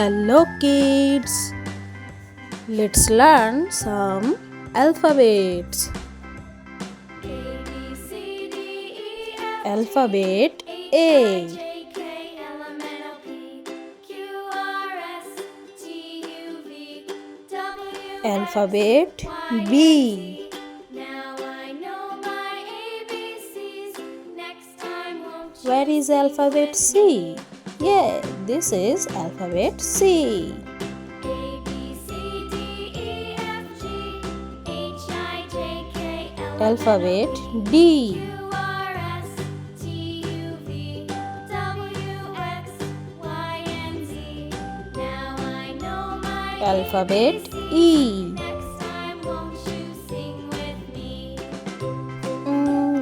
Hello kids, let's learn some alphabets. Alphabet A. Alphabet B. Where is alphabet C? Yeah, this is alphabet C. Alphabet D. Alphabet E.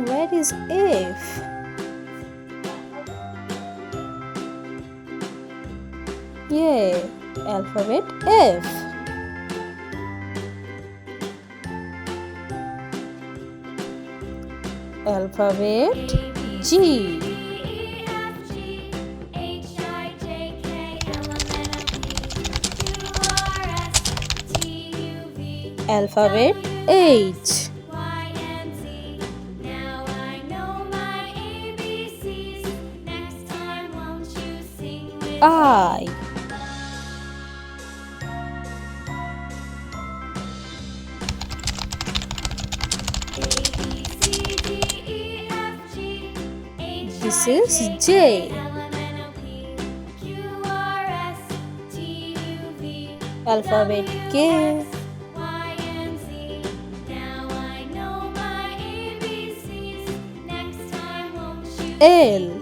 Where is F? Yeah, alphabet F. Alphabet G. Alphabet H. I. This is J. Alphabet K. L.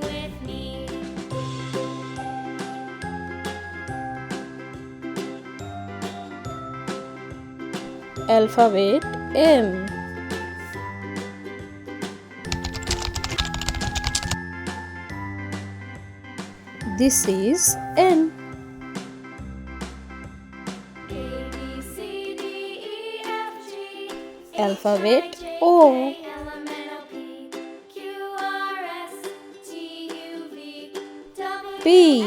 Alphabet M. This is N. Alphabet O. P.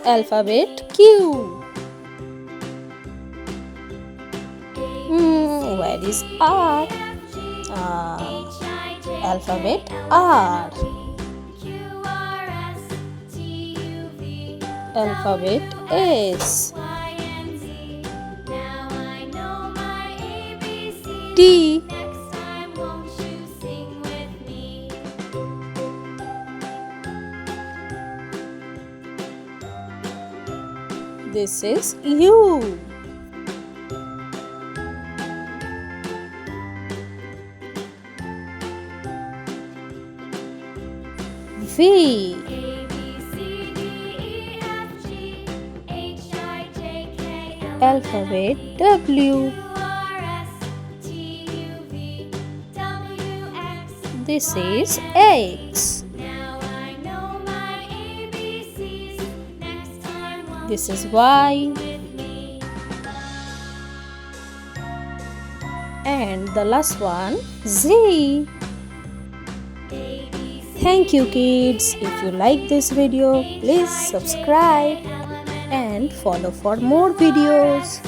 Alphabet Q. Where is R? Alphabet R. Alphabet S. T. This is U. V. Alphabet W. This is X. This is Y. And the last one, Z. Thank you kids. If you like this video, please subscribe and follow for more videos.